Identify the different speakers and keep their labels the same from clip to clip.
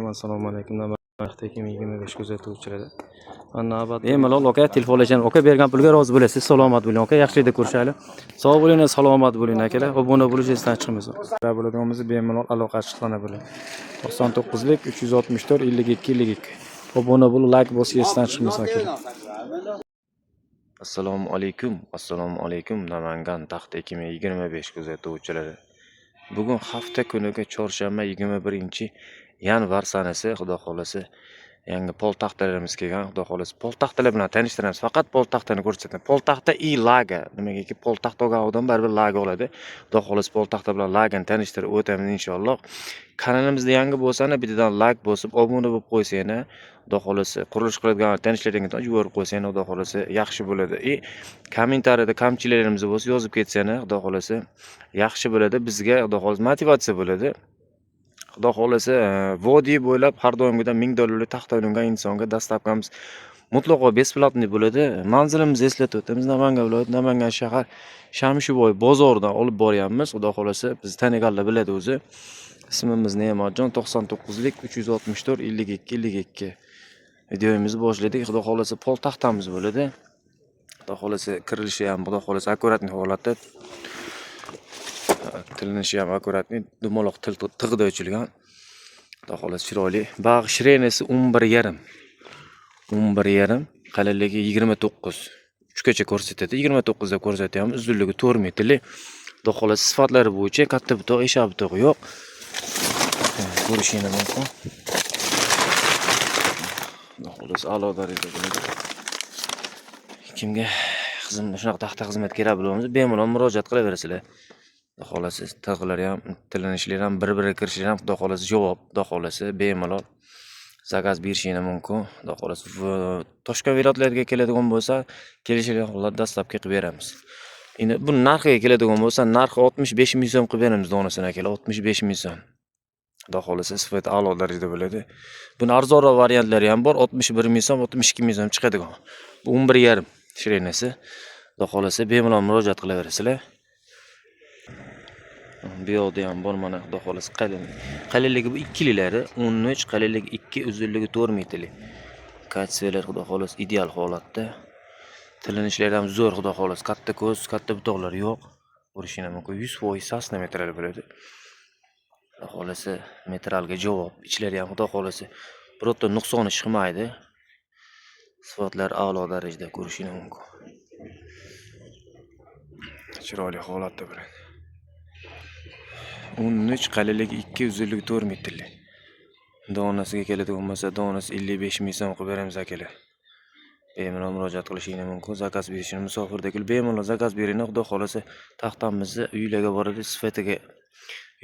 Speaker 1: assalomu alaykum. Navbatda 2025 kuzatuvchilari. Navbat bemalol aka telefonlashgan aka bergan pulga rozi bo'lasiz. Salomat bo'ling aka, yaxshilikda ko'rishaylik. Sog' bo'ling, salomat bo'ling akalar. Obuna bo'lish esdan chiqmasin. Bo'ladiganimizni bemalol aloqa chiqlana bo'ling. 99lik 364 52 52. Obuna bo'lib, like bosib esdan chiqmasin aka.
Speaker 2: Assalomu alaykum Namangan taxta 2025 kuzatuvchilari. Bugun hafta kuniga chorshanba 21-yanvar sanasi, xudo xolasi yangi poltaxtalarimiz kelgan. Xudo xolasi poltaxtalar bilan tanishtiramiz. Faqat poltaxtani ko'rsatamiz. Poltaxta laga. Nimagaki poltaxta olgan odam baribir laga oladi. Xudo xolasi poltaxta bilan lagani tanishtirib o'tamiz inshaalloh. Kanalimizda yangi bo'lsana bittadan like bosib obuna bo'lib qo'ysanglar, xudo xolasi qurilish qiladigan tanishlaringizdan yuborib qo'ysanglar, xudo xolasi yaxshi bo'ladi. Kommentariyada kamchiliklarimiz bo'lsa yozib ketsanglar, xudo xolasi yaxshi bo'ladi. Bizga xudo xolasi motivatsiya bo'ladi. Xudo xolasi vodiy bo'ylab har doimgidan $1000 taxta olingan insonga dastlabkamiz mutlaqo besplatniy bo'ladi. Manzilimizni eslatib o'tamiz. Namangan viloyati, Namangan shahar Shamshiboy bozoridan olib boryapmiz. Xudo xolasi biz taniganlar biladi o'zi. İsmimiz Ne'matjon, 99lik 364 52 52. Videomizni boshladik. Xudo xolasi poltaxtamiz bo'ladi. Xudo xolasi kirilishi ham xudo xolasi akkuratni holatda. Tilinishi ham akkuratni, dumaloq til tig'ida ochilgan. Xudo xolasi chiroyli. Bag' shrenasi 11,5. 11,5, qalinligi 29. 3 gacha ko'rsatadi. 29 da ko'rsatyapmiz. Uzunligi 4 metrlik. Xudo xolasi sifatlari bo'yicha katta butoq, eshak butog'i yo'q. Ko'rishingiz mumkin. Xolos a'lo darajada bo'ladi. Kimga shunaqa taxta xizmat kerak bo'lsa, bemalol murojaat qilaverasizlar. Xudo xolasi tig'lari ham, tilanishlar ham, bir-biriga kirishlar ham, xudo xolasi javob, xudo xolasi bemalol zakaz berishingiz mumkin. Xudo xolasi Toshkent viloyatlariga keladigan bo'lsa, kelishlar holat dastlabki qilib beramiz. Endi bu narxiga keladigan bo'lsa, narxi 65 ming so'm qilib beramiz donasini akalar, 65 ming so'm. Xudo xolasi sifat a'lo darajada bo'ladi. Buni arzonroq variantlari ham bor, 61 ming so'm, 62 ming so'm chiqadigan. Bu 11,5 shrenasi. Xudo xolasi bemalol murojaat qilaverasizlar. Bu yoqda ham bor mana, xudo xolasi qalinligi bu 2lilari, 13, qalinligi 2, uzunligi 4 metrlik. Katsiyalar xudo xolasi ideal holatda. Tilanishlar ham zo'r, xudo xolasi katta ko'z, katta butoqlar yo'q. Ko'rishingiz mumkin, 100% sasna metrali bo'ladi. Xudo xolasi metralga javob. Ichlari ham xudo xolasi birorta nuqsoni chiqmaydi. Sifatlar a'lo darajada ko'rishingiz mumkin. Chiroyli holatda bo'ladi. 13, qalinligi 2, uzunligi 4 metrlik. Donasiga keladigan bo'lsa, donasi 55 ming so'm qilib beramiz akalar. Bemalol murojaat qilishingiz mumkin. Zakaz berishingiz musofirdagilar bemalol zakaz beringlar. Xudo xolasi taxtamizni uylarga boradi, sifatiga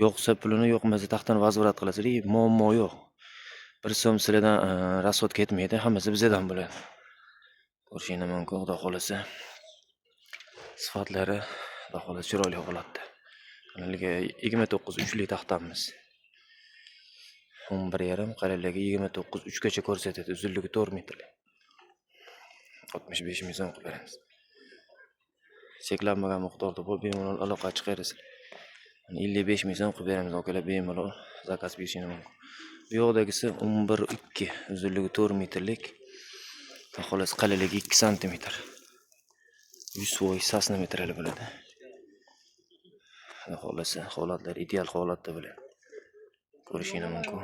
Speaker 2: yo'qsa pulini, yo'qmasa taxtani vazovat qilasizlar. Muammo yo'q. Bir so'm sizlardan rasxod ketmaydi, hammasi bizdan bo'ladi. Ko'rishingiz mumkin, xudo xolasi. Sifatlari xudo xolasi chiroyli holatda. Qalinligi 29 uchli taxtamiz. 11,5, qalinligi 29, 3 gacha ko'rsatadi, uzunligi 4 metrlik. 65 ming so'm qilib beramiz. Cheklanmagan miqdorda bo'lib bemalol aloqa chiqarasiz. 55 ming so'm qilib beramiz akalar, bemalol zakaz berishingiz mumkin. Bu yoqdagisi 11,2, uzunligi 4 metrlik. Xudo xolasi qalinligi 2 sm. 100% sasna metrali bo'ladi. Xudo xolasi holatlar ideal holatda bo'ladi. Ko'rishingiz mumkin.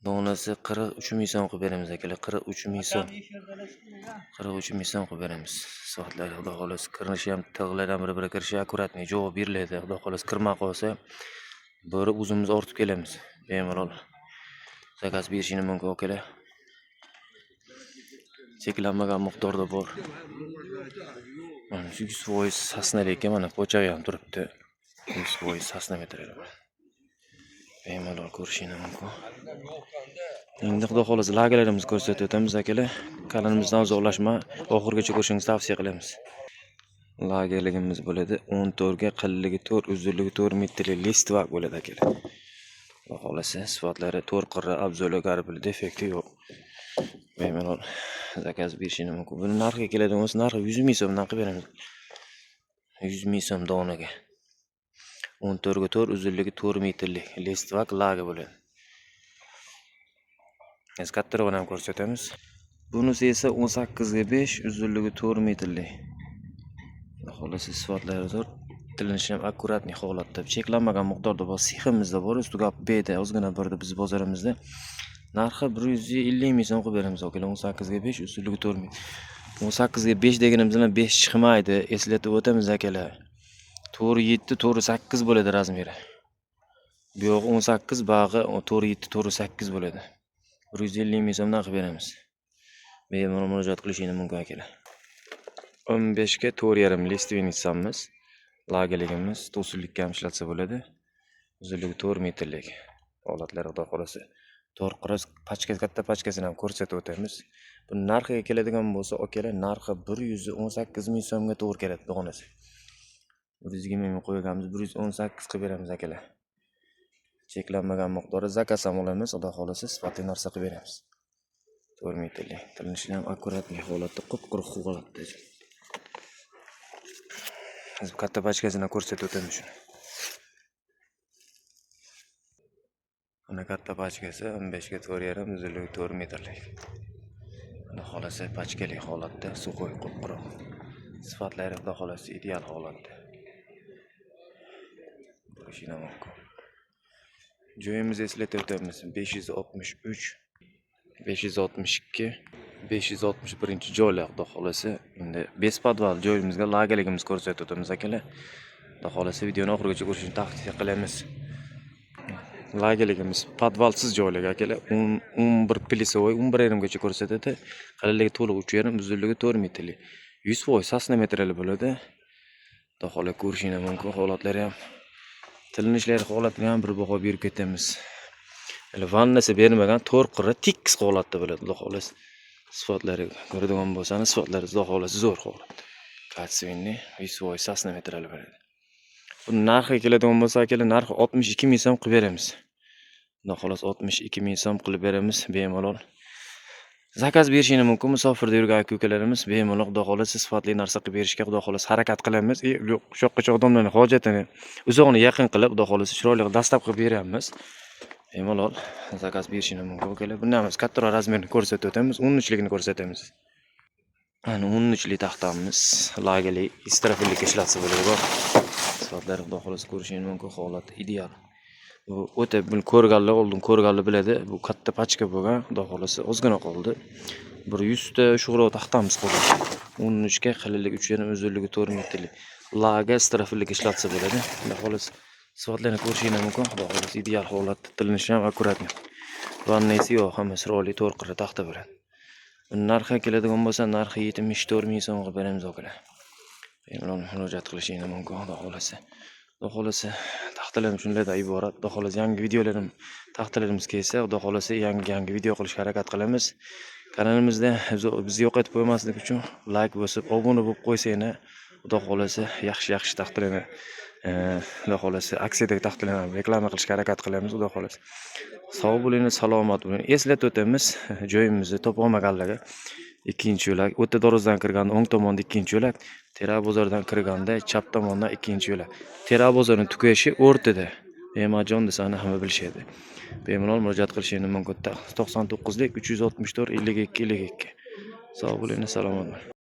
Speaker 2: Donasi 43 ming so'm qilib beramiz akalar, 43 ming so'm. 43 ming so'm qilib beramiz. Soatlar xudo xolasi kirinishi ham, tig'lari ham bir-biriga kirishi akkuratni javob beriladi. Xudo xolasi kirmay qolsa, borib o'zimiz ortib kelamiz. Bemalol zakaz berishingiz mumkin akalar. Cheklanmagan miqdorda bor. Mana 100% sasnalikka mana pochag'i ham turibdi. 100% sasna metrali bo'ladi. Bemalol ko'rishingiz mumkin. Endi xudo xolasi lagalarimizni ko'rsatib o'tamiz akalar. Kanalimizdan uzoqlashmay oxirigacha ko'rishingizni tavsiya qilamiz. Lagerligimiz bo'ladi. 14 ga, qalinligi 4, uzunligi 4 metrlik listvak bo'ladi akalar. Xudo xolasi sifatlari 4 qirra, abzoli, garbili, defekti yo'q. Bemalol zakaz berishingiz mumkin. Buni narxiga keladigan bo'lsa, narxi 100 ming so'mdan qilib beramiz. 100 ming so'm donaga. 14 ga 4, uzunligi 4 metrlik Lestvak laga bo'ladi. Biz kattarog'ini ham ko'rsatamiz. Bunisi esa 18 ga 5, uzunligi 4 metrlik. Xolasi sifatlari zo'r. Tilinishi ham akkuratni holatda, cheklanmagan miqdorda bor, siximizda bor, ustiga beda ozgina birda biz bozorimizda. Narxi 150 ming so'm qilib beramiz akalar. 18 ga 5, uzunligi 4 metr. 18 ga 5 deganimiz bilan 5 chiqmaydi. Eslatib o'tamiz akalar. 4.7, 4.8 bo'ladi razmeri. Bu yo'q 18, bag'i 4.7, 4.8 bo'ladi. 150 ming so'mdan qilib beramiz. Bemalol murojaat qilishingiz mumkin akalar. 15 ga 4.5 Lestvinitsamiz. Lageligimiz to'sinlikka ham ishlatsa bo'ladi. Uzunligi 4 metrlik. Holatlari xudo xolasi. To'rqiroz pachka katta pachkasini ham ko'rsatib o'tamiz. Bu narxiga keladigan bo'lsa, akalar narxi 118 ming so'mga to'g'ri keladi donasi. 120 ming qo'yganmiz, 118 qilib beramiz akalar. Cheklanmagan miqdori zakaz ham olamiz, xudo xolasi sifatli narsa qilib beramiz. 4 metrlik. Tilinishi ham akkuratli holatda, qup-quruq holatda. Biz katta pachkasini ko'rsatib o'tamiz shuni. Mana katta pachkasi 15 ga 4.5, uzunligi 4 metrlik. Xudo xolasi pachkali holatda, suvoy qup-quruq. Sifatlari xudo xolasi ideal holatda. Mashina mumkin. Joyimizni eslatib o'tamiz. 563, 562, 561 joylar xudo xolasi. Endi bespadval joyimizga lageligimiz ko'rsatib o'tamiz akalar. Xudo xolasi videoni oxirigacha ko'rishni tavsiya qilamiz. Lageligimiz podvalsiz joylar akalar. 11 plisovoy 11.5 gacha ko'rsatadi. Qalinligi to'liq 3.5, uzunligi 4 metrlik. 100% sasnometrli bo'ladi. Xudo xolasi ko'rishingiz mumkin. Holatlari ham tilinishlari holatini ham bir baho berib ketamiz. Hali vannasi bermagan 4 qirra tekis holatda bo'ladi. Xudo xolasi sifatlari ko'radigan bo'lsangiz, sifatlari xudo xolasi zo'r holat. Katsvinni 100% sasnometrli bo'ladi. Bu narxiga keladigan bo'lsa akalar, narxi 62 ming so'm qilib beramiz. Xudo xolasi 62 ming so'm qilib beramiz bemalol. Zakaz berishingiz mumkin. Musofirda yurgan aka-ukalarimiz bemalol xudo xolasi sifatli narsa qilib berishga xudo xolasi harakat qilamiz. Shu yoqqacha odamlarning hojatini uzoqni yaqin qilib xudo xolasi chiroyli dastlab qilib beramiz. Bemalol zakaz berishingiz mumkin akalar. Bundan biz kattaroq razmerni ko'rsatib o'tamiz, 13ligini ko'rsatamiz. Ana 13lik taxtamiz, lageli, istrafillik ishlatsa bo'ladi bor. Sifatlari xudo xolasi ko'rishingiz mumkin, holat ideal. Bu o'ta buni ko'rganlar oldin ko'rganlar biladi. Bu katta pachka bo'lgan, xudo xolasi ozgina qoldi. Bir 100 ta shug'roq taxtamiz qoldi. 13 ga qalinligi 3.5, uzunligi 4 metrlik. Laga istrafillik ishlatsa bo'ladi. Xudo xolasi sifatlarni ko'rishingiz mumkin. Xudo xolasi ideal holatda, tilinishi ham akkuratni. Vannasi yo'q, hammasi ro'li 4 qirra taxta bo'ladi. Narxi keladigan bo'lsa, narxi 74 ming so'm qilib beramiz akalar. Bemalol murojaat qilishingiz mumkin, xudo xolasi. Xudo xolasi taxtalarimiz shunlardan iborat. Xudo xolasi yangi videolarim, taxtalarimiz kelsa, xudo xolasi yangi video qilishga harakat qilamiz. Kanalimizda bizni yo'qotib qo'ymaslik uchun like bosib, obuna bo'lib qo'ysanglar, xudo xolasi yaxshi taxtalarni, xudo xolasi aksiyadagi taxtalarni reklama qilishga harakat qilamiz, xudo xolasi. Sog' bo'ling, salomat bo'ling. Eslatib o'tamiz, joyimizni topa olmaganlarga ikkinchi yo'lak, o'ta dorozdan kirganda o'ng tomonda ikkinchi yo'lak, Tera bozordan kirganda chap tomondan ikkinchi yo'lak. Tera bozorining tugashi o'rtada. Emajon desani hamma bilishadi. Bemalol murojaat qilishingiz mumkin. 99lik 364 52 52. Sog' bo'ling, salomat bo'ling.